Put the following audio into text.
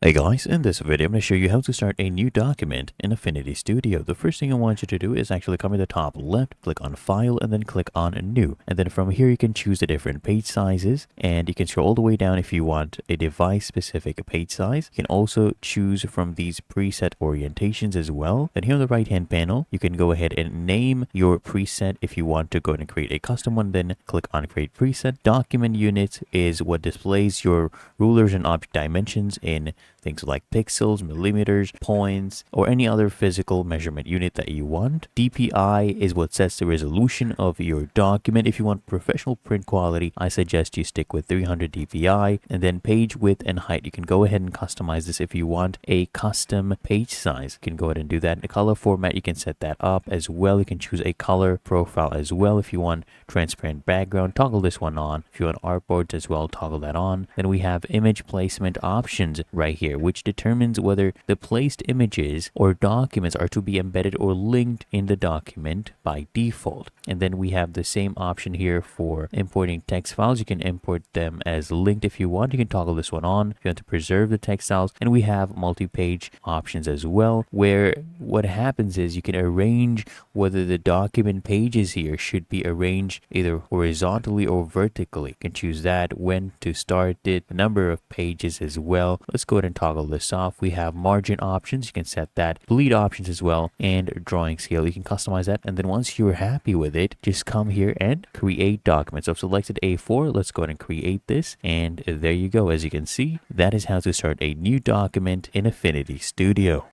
Hey guys, in this video I'm going to show you how to start a new document in Affinity Studio. The first thing I want you to do is actually come to the top left, click on File, and then click on New. And then from here you can choose the different page sizes, and you can scroll all the way down if you want a device-specific page size. You can also choose from these preset orientations as well. Then here on the right-hand panel, you can go ahead and name your preset if you want to go ahead and create a custom one. Then click on Create Preset. Document unit is what displays your rulers and object dimensions in things like pixels, millimeters, points, or any other physical measurement unit that you want. DPI is what sets the resolution of your document. If you want professional print quality, I suggest you stick with 300 DPI. And then page width and height, you can go ahead and customize this if you want a custom page size. You can go ahead and do that. In the color format, you can set that up as well. You can choose a color profile as well. If you want transparent background, toggle this one on. If you want artboards as well, toggle that on. Then we have image placement options right here, which determines whether the placed images or documents are to be embedded or linked in the document by default. And then we have the same option here for importing text files. You can import them as linked if you want. You can toggle this one on if you want to preserve the text files. And we have multi-page options as well, where what happens is you can arrange whether the document pages here should be arranged either horizontally or vertically. You can choose that, when to start it, the number of pages as well. Let's go ahead and toggle this off. We have margin options. You can set that, bleed options as well, and drawing scale. You can customize that. And then once you're happy with it, just come here and create document. So I've selected A4. Let's go ahead and create this. And there you go. As you can see, that is how to start a new document in Affinity Studio.